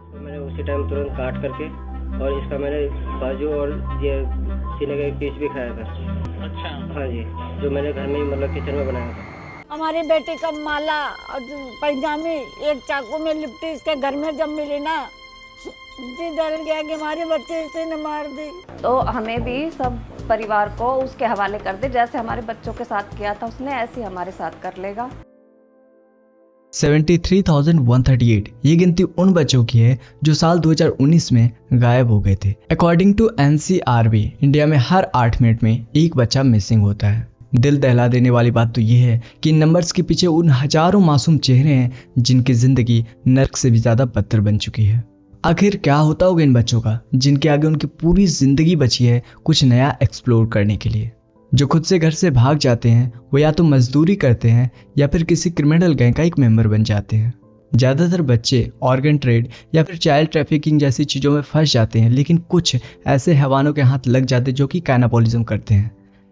तो मैंने उसी टाइम तुरंत काट करके और इसका मैंने बाजू और ये सीने का एक पीस भी खाया था। अच्छा। हाँ जी, जो मैंने घर में ही मतलब किचन में बनाया था। हमारी बेटी का माला और पैजामी एक चाकू में लिपटी इसके घर में जब मिली ना, जी डर गया कि हमारे बच्चे इसे न मार दी। तो हमें भी सब परिवार को उसके हवाले कर दे, जैसे हमारे बच्चों के साथ किया था उसने, ऐसे ही हमारे साथ कर लेगा। 73,138 ये गिनती उन बच्चों की है जो साल 2019 में गायब हो गए थे। अकॉर्डिंग टू NCRB, इंडिया में हर 8 मिनट में एक बच्चा मिसिंग होता है। दिल दहला देने वाली बात तो ये है कि इन नंबर्स के पीछे उन हजारों मासूम चेहरे हैं जिनकी जिंदगी नर्क से भी ज्यादा बदतर बन चुकी है। आखिर क्या होता होगा इन बच्चों का जिनके आगे उनकी पूरी जिंदगी बची है कुछ नया एक्सप्लोर करने के लिए। जो खुद से घर से भाग जाते हैं वो या तो मजदूरी करते हैं या फिर किसी क्रिमिनल गैंग का एक मेंबर बन जाते हैं। ज़्यादातर बच्चे ऑर्गन ट्रेड या फिर चाइल्ड ट्रैफिकिंग जैसी चीज़ों में फंस जाते हैं, लेकिन कुछ ऐसे हैवानों के हाथ लग जाते हैं जो कि कैनाबोलिज्म करते हैं।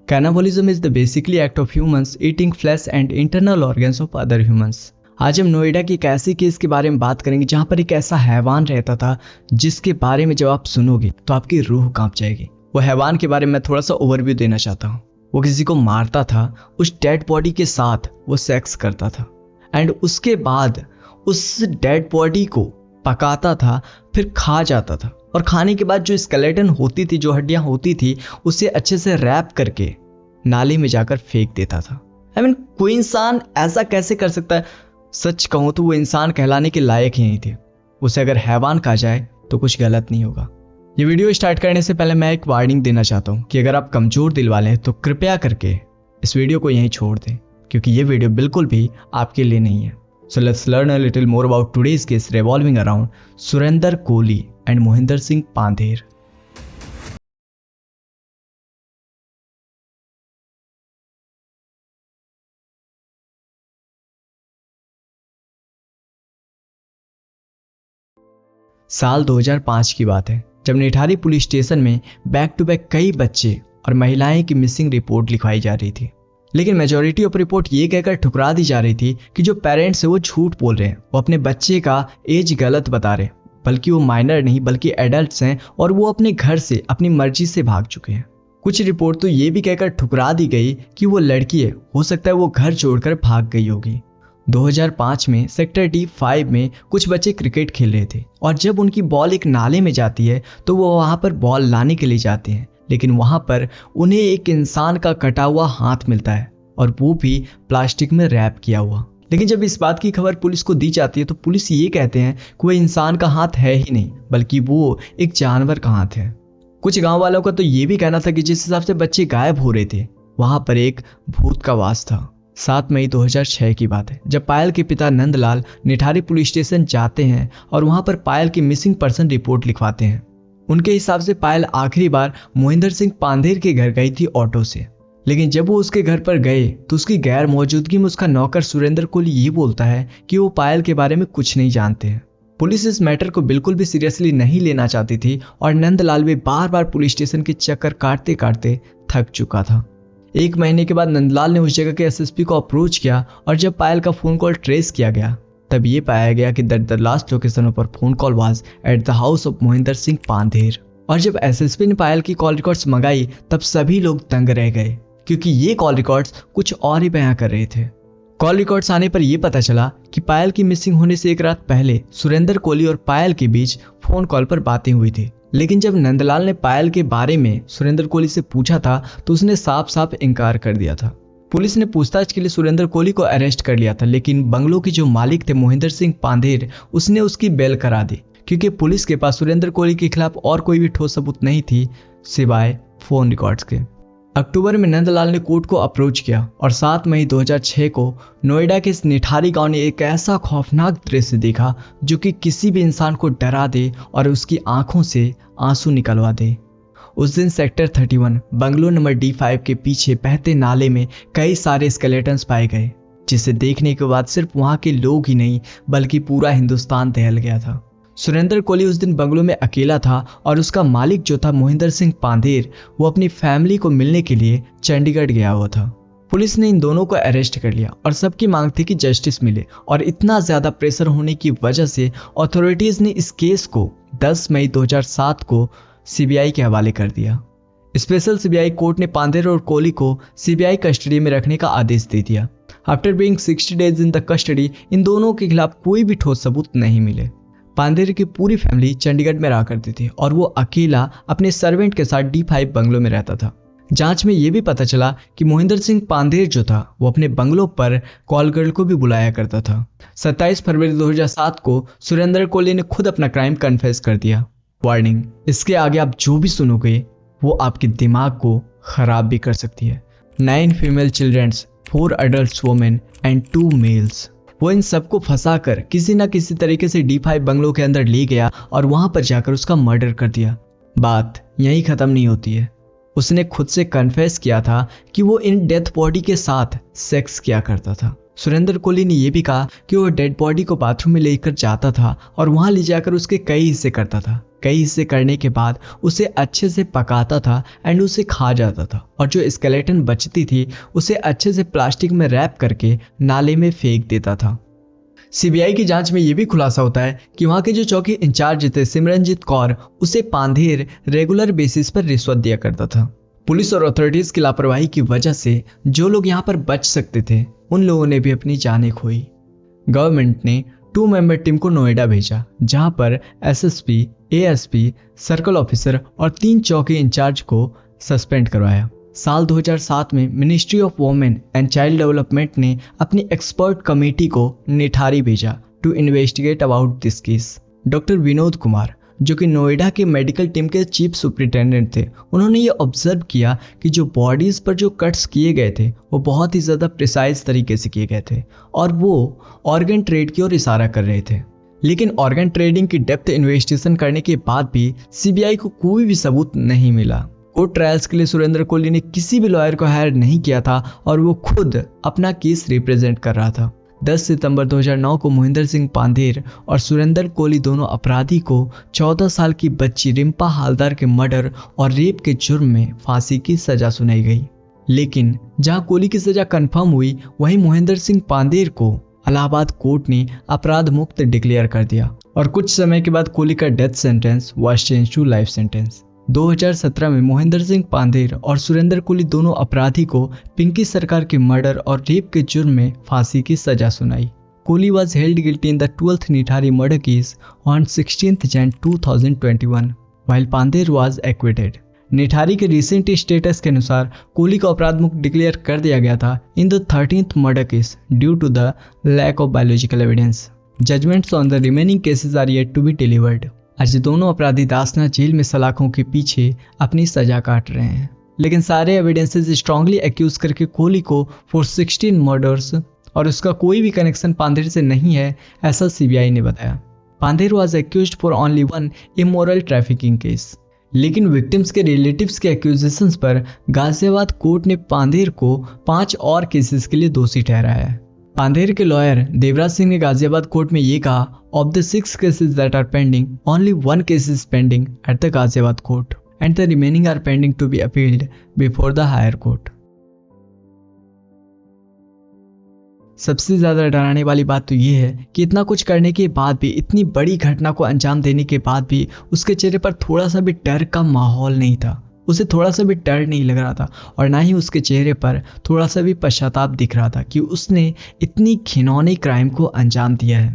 Cannibalism is the basically act of humans eating flesh and internal organs of other humans. आज हम नोएडा की एक ऐसी केस के बारे में बात करेंगे जहां पर एक ऐसा हैवान रहता था जिसके बारे में जब आप सुनोगे तो आपकी रूह कांप जाएगी। वो हैवान के बारे में मैं थोड़ा सा ओवरव्यू देना चाहता हूँ। वो किसी को मारता था, उस डेड बॉडी के साथ वो सेक्स करता था एंड उसके बाद उस डेड बॉडी को पकाता था, फिर खा जाता था और खाने के बाद जो स्केलेटन होती थी, जो हड्डियां होती थी, उसे अच्छे से रैप करके नाली में जाकर फेंक देता था। कोई इंसान ऐसा कैसे कर सकता है? सच कहूं तो वो इंसान कहलाने के लायक ही नहीं थे। उसे अगर हैवान कहा जाए तो कुछ गलत नहीं होगा। ये वीडियो स्टार्ट करने से पहले मैं एक वार्निंग देना चाहता हूँ कि अगर आप कमजोर दिल वाले हैं तो कृपया करके इस वीडियो को यहीं छोड़ दें, क्योंकि ये वीडियो बिल्कुल भी आपके लिए नहीं है। So let's learn a little more about today's case revolving around Surendra Kohli and Mohinder Singh Pandher. साल 2005 की बात है जब निठारी पुलिस स्टेशन में बैक टू बैक कई बच्चे और महिलाएं की मिसिंग रिपोर्ट लिखवाई जा रही थी, लेकिन मेजॉरिटी ऑफ रिपोर्ट ये कहकर ठुकरा दी जा रही थी कि जो पेरेंट्स है वो झूठ बोल रहे हैं, वो अपने बच्चे का एज गलत बता रहे हैं, बल्कि वो माइनर नहीं बल्कि एडल्ट्स हैं और वो अपने घर से अपनी मर्जी से भाग चुके हैं। कुछ रिपोर्ट तो ये भी कहकर ठुकरा दी गई कि वो लड़की है, हो सकता है वो घर छोड़कर भाग गई होगी। 2005 में सेक्टर D5 में कुछ बच्चे क्रिकेट खेल रहे थे और जब उनकी बॉल एक नाले में जाती है तो वो वहां पर बॉल लाने के लिए जाते हैं, लेकिन वहां पर उन्हें एक इंसान का कटा हुआ हाथ मिलता है और वो भी प्लास्टिक में रैप किया हुआ। लेकिन जब इस बात की खबर पुलिस को दी जाती है तो पुलिस ये कहते हैं कि वो इंसान का हाथ है ही नहीं बल्कि वो एक जानवर का हाथ है। कुछ गाँव वालों का तो ये भी कहना था कि जिस हिसाब से बच्चे गायब हो रहे थे वहां पर एक भूत का वास था। 7 मई 2006 की बात है जब पायल के पिता नंदलाल निठारी पुलिस स्टेशन जाते हैं और वहां पर पायल की मिसिंग पर्सन रिपोर्ट लिखवाते हैं। उनके हिसाब से पायल आखिरी बार मोहिंदर सिंह पांधेर के घर गई थी ऑटो से, लेकिन जब वो उसके घर पर गए तो उसकी गैर मौजूदगी में उसका नौकर सुरेंद्र कोहली ये बोलता है कि वो पायल के बारे में कुछ नहीं जानते हैं। पुलिस इस मैटर को बिल्कुल भी सीरियसली नहीं लेना चाहती थी और नंदलाल भी बार बार पुलिस स्टेशन के चक्कर काटते काटते थक चुका था। 1 महीने के बाद नंदलाल ने उस जगह के SSP को अप्रोच किया और जब पायल का फोन कॉल ट्रेस किया गया तब ये पाया गया कि द लास्ट लोकेशन पर phone call was at the house of Mohinder Singh Pandher. और जब SSP ने पायल की कॉल रिकॉर्ड्स मंगाई तब सभी लोग दंग रह गए, क्योंकि ये कॉल रिकॉर्ड्स कुछ और ही बयां कर रहे थे। कॉल रिकॉर्ड्स आने पर यह पता चला कि पायल की मिसिंग होने से एक रात पहले सुरेंद्र कोहली और पायल के बीच फोन कॉल पर बातें हुई थी, लेकिन जब नंदलाल ने पायल के बारे में सुरेंद्र कोहली से पूछा था तो उसने साफ साफ इनकार कर दिया था। पुलिस ने पूछताछ के लिए सुरेंद्र कोहली को अरेस्ट कर लिया था, लेकिन बंगलों के जो मालिक थे मोहिंदर सिंह पांधेर उसने उसकी बेल करा दी, क्योंकि पुलिस के पास सुरेंद्र कोहली के खिलाफ और कोई भी ठोस सबूत नहीं थी सिवाय फोन रिकॉर्ड्स के। अक्टूबर में नंदलाल ने कोर्ट को अप्रोच किया और 7 मई 2006 को नोएडा के इस निठारी गांव ने एक ऐसा खौफनाक दृश्य देखा जो कि किसी भी इंसान को डरा दे और उसकी आंखों से आंसू निकलवा दे। उस दिन सेक्टर 31 बंगलो नंबर D5 के पीछे बहते नाले में कई सारे स्केलेटन्स पाए गए, जिसे देखने के बाद सिर्फ वहां के लोग ही नहीं बल्कि पूरा हिंदुस्तान दहल गया था। सुरेंद्र कोहली उस दिन बंगलो में अकेला था और उसका मालिक जो था मोहिंदर सिंह पांधेर वो अपनी फैमिली को मिलने के लिए चंडीगढ़ गया हुआ था। पुलिस ने इन दोनों को अरेस्ट कर लिया और सबकी मांग थी कि जस्टिस मिले, और इतना ज्यादा प्रेशर होने की वजह से अथॉरिटीज ने इस केस को 10 मई 2007 को सीबीआई के हवाले कर दिया। स्पेशल सीबीआई कोर्ट ने पांदेर और कोहली को सीबीआई कस्टडी में रखने का आदेश दे दिया। After being 60 days in the custody, इन दोनों के खिलाफ कोई भी ठोस सबूत नहीं मिले। पांदेर की पूरी फैमिली चंडीगढ़ में रहा करती थी और वो अकेला अपने सर्वेंट के साथ D5 बंगलो में रहता था। जांच में ये भी पता चला कि मोहिंदर सिंह पांदेर जो था वो अपने बंगलों पर कॉल गर्ल को भी बुलाया करता था। 27 फरवरी 2007 को सुरेंद्र कोहली ने खुद अपना क्राइम कन्फेस कर दिया। वार्निंग, इसके आगे आप जो भी सुनोगे वो आपके दिमाग को खराब भी कर सकती है। 9 female childrens, 4 adult women and 2 males. वो इन सबको फंसा कर किसी ना किसी तरीके से D5 बंगलों के अंदर ले गया और वहां पर जाकर उसका मर्डर कर दिया। बात यहीं खत्म नहीं होती है। उसने खुद से कन्फेस किया था कि वो इन डेथ बॉडी के साथ सेक्स किया करता था। सुरेंद्र कोहली ने यह भी कहा कि वो डेड बॉडी को बाथरूम में लेकर जाता था और वहां ले जाकर उसके कई हिस्से करता था। कई हिस्से करने के बाद उसे अच्छे से पकाता था एंड उसे खा जाता था, और जो स्केलेटन बचती थी उसे अच्छे से प्लास्टिक में रैप करके नाले में फेंक देता था। सीबीआई की जांच में यह भी खुलासा होता है कि वहां के जो चौकी इंचार्ज थे सिमरनजीत कौर, उसे पांधेर रेगुलर बेसिस पर रिश्वत दिया करता था। पुलिस और अथॉरिटीज की लापरवाही की वजह से जो लोग यहाँ पर बच सकते थे उन लोगों ने भी अपनी जानें खोई। गवर्नमेंट ने 2 मेंबर टीम को नोएडा भेजा, जहां पर एसएसपी, एएसपी, सर्कल ऑफिसर और 3 चौकी इंचार्ज को सस्पेंड करवाया। साल 2007 में ministry of women and child development ने अपनी एक्सपर्ट कमेटी को निठारी भेजा to investigate about this case. Doctor Vinod Kumar, जो कि नोएडा के मेडिकल टीम के चीफ सुपरिटेंडेंट थे, उन्होंने ये ऑब्जर्व किया कि जो बॉडीज पर जो कट्स किए गए थे वो बहुत ही ज़्यादा प्रिसाइज तरीके से किए गए थे और वो ऑर्गन ट्रेड की ओर इशारा कर रहे थे। लेकिन ऑर्गन ट्रेडिंग की डेप्थ इन्वेस्टिगेशन करने के बाद भी सीबीआई को कोई भी सबूत नहीं मिला। कोर्ट ट्रायल्स के लिए सुरेंद्र कोहली ने किसी भी लॉयर को हायर नहीं किया था और वो खुद अपना केस रिप्रेजेंट कर रहा था। 10 सितंबर 2009 को मोहिंदर सिंह पांधेर और सुरेंद्र कोहली दोनों अपराधी को 14 साल की बच्ची रिम्पा हालदार के मर्डर और रेप के जुर्म में फांसी की सजा सुनाई गई। लेकिन जहां कोहली की सजा कंफर्म हुई, वहीं मोहिंदर सिंह पांधेर को इलाहाबाद कोर्ट ने अपराध मुक्त डिक्लेयर कर दिया और कुछ समय के बाद कोहली का death sentence was change to life sentence. 2017 में मोहिंदर सिंह पांधेर और सुरेंद्र कोहली दोनों अपराधी को पिंकी सरकार के मर्डर और रेप के जुर्म में फांसी की सजा सुनाई। Kohli was held guilty in the 12th Nithari murder case on 16th Jan 2021 while Pandher was acquitted. Nithari के रिसेंट स्टेटस के अनुसार कोहली को अपराध मुक्त डिक्लेयर कर दिया गया था in the 13th murder case due to the lack of biological evidence. Judgments on the remaining cases are yet to be delivered. आज दोनों अपराधी दासना जेल में सलाखों के पीछे अपनी सजा काट रहे हैं, लेकिन सारे एविडेंसेस स्ट्रांगली एक्यूज करके कोहली को फॉर 16 मर्डर्स और उसका कोई भी कनेक्शन पांधेर से नहीं है, ऐसा सीबीआई ने बताया। Pandher was accused for only 1 immoral trafficking case, लेकिन विक्टिम्स के रिलेटिव्स के एक्यूजेशंस पर गाजियाबाद कोर्ट ने पांधेर को 5 और केसेस के लिए दोषी ठहराया है। पांधेर के लॉयर देवराज सिंह ने गाजियाबाद कोर्ट में ये कहा, of the 6 cases that are pending, only 1 case is pending at the Ghaziabad court and the remaining are pending to be appealed before the higher court. सबसे ज्यादा डराने वाली बात तो ये है कि इतना कुछ करने के बाद भी, इतनी बड़ी घटना को अंजाम देने के बाद भी उसके चेहरे पर थोड़ा सा भी डर का माहौल नहीं था। उसे थोड़ा सा भी डर नहीं लग रहा था और ना ही उसके चेहरे पर थोड़ा सा भी पश्चाताप दिख रहा था कि उसने इतनी घिनौनी क्राइम को अंजाम दिया है।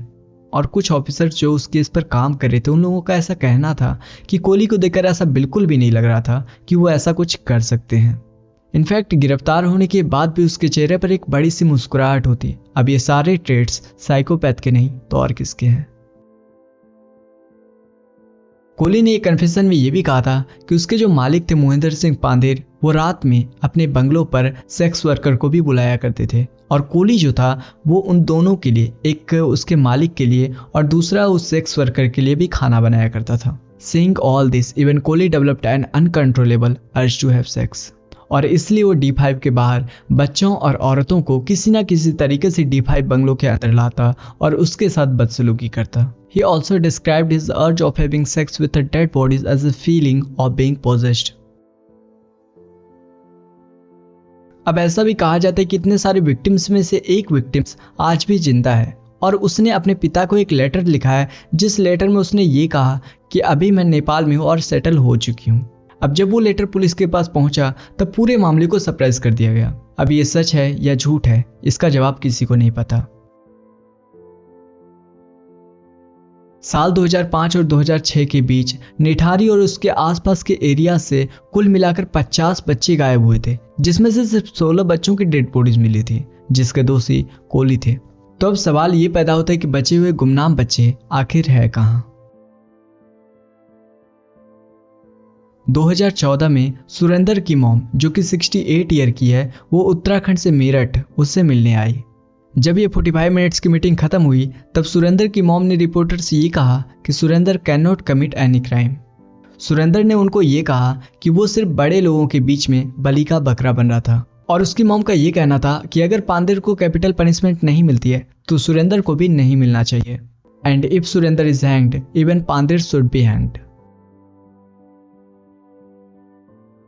और कुछ ऑफिसर्स जो उस केस पर काम कर रहे थे, उन लोगों का ऐसा कहना था कि कोहली को देखकर ऐसा बिल्कुल भी नहीं लग रहा था कि वो ऐसा कुछ कर सकते हैं। इनफैक्ट गिरफ्तार होने के बाद भी उसके चेहरे पर एक बड़ी सी मुस्कुराहट होती। अब ये सारे ट्रेड्स साइकोपैथ के नहीं तो और किसके हैं। कोहली ने एक कन्फेशन में यह भी कहा था कि उसके जो मालिक थे मोहिंदर सिंह पांधेर, वो रात में अपने बंगलों पर सेक्स वर्कर को भी बुलाया करते थे और कोहली जो था वो उन दोनों के लिए, एक उसके मालिक के लिए और दूसरा उस सेक्स वर्कर के लिए भी खाना बनाया करता था। Seeing all this, even Kohli developed an uncontrollable urge to have sex और इसलिए वो D5 के बाहर बच्चों और औरतों को किसी ना किसी तरीके से D5 बंगलों के अंदर लाता और उसके साथ बदसलूकी करता। He also described his urge of having sex with the dead bodies as a feeling of being possessed. अब ऐसा भी कहा जाता है कि इतने सारे विक्टिम्स में से एक विक्टिम्स आज भी जिंदा है और उसने अपने पिता को एक लेटर लिखा है, जिस लेटर में उसने ये कहा कि अभी मैं नेपाल में हूँ और सेटल हो चुकी हूँ। अब जब वो लेटर पुलिस के पास पहुंचा तब पूरे मामले को सरप्राइज कर दिया गया। अब ये सच है या झूठ है, इसका जवाब किसी को नहीं पता। साल 2005 और 2006 के बीच निठारी और उसके आसपास के एरिया से कुल मिलाकर 50 बच्चे गायब हुए थे, जिसमें से सिर्फ 16 बच्चों की डेड बॉडीज मिली थी, जिसके दोषी कोली थे। तो अब सवाल ये पैदा होता है कि बचे हुए गुमनाम बच्चे आखिर है कहां? 2014 में सुरेंद्र की मॉम, जो कि 68 ईयर की है, वो उत्तराखंड से मेरठ उससे मिलने आई। जब ये 45 मिनट्स की मीटिंग खत्म हुई तब सुरेंद्र की मॉम ने रिपोर्टर से ये कहा कि Surendra can not commit any crime. Surendra ने उनको ये कहा कि वो सिर्फ बड़े लोगों के बीच में बलि का बकरा बन रहा था, और उसकी मॉम का ये कहना था कि अगर पांदेर को कैपिटल पनिशमेंट नहीं मिलती है तो सुरेंद्र को भी नहीं मिलना चाहिए। And if Surendra is hanged, even Pandher should be hanged.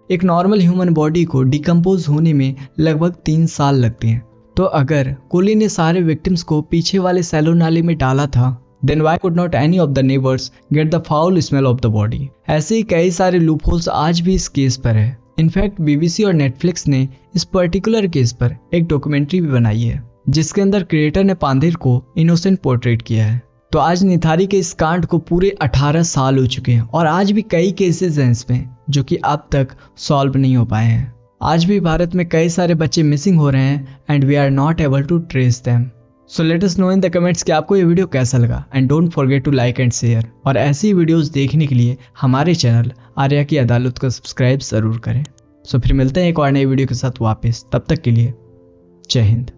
एक नॉर्मल ह्यूमन बॉडी को डिकम्पोज होने में लगभग 3 साल लगते हैं, तो अगर कोली ने सारे विक्टिम्स को पीछे वाले सैलो नाले में डाला था, then why could not any of the neighbours get the foul smell of the body? ऐसे ही कई सारे लूपहोल्स आज भी इस केस पर है। इनफैक्ट बीबीसी और नेटफ्लिक्स ने इस पर्टिकुलर केस पर एक डॉक्यूमेंट्री भी बनाई है, जिसके अंदर क्रिएटर ने पांदेर को इनोसेंट पोर्ट्रेट किया है। तो आज निथारी के इस कांड को पूरे 18 साल हो चुके हैं और आज भी कई केसेस हैं इसमें जो कि अब तक सॉल्व नहीं हो पाए हैं। आज भी भारत में कई सारे बच्चे मिसिंग हो रहे हैं and we are not able to trace them. So let us know in the comments कि आपको ये वीडियो कैसा लगा and don't forget to like and share. और ऐसी वीडियोस देखने के लिए हमारे चैनल आर्या की अदालत को सब्सक्राइब जरूर करें। सो फिर मिलते हैं एक और नई वीडियो के साथ वापस, तब तक के लिए जय हिंद।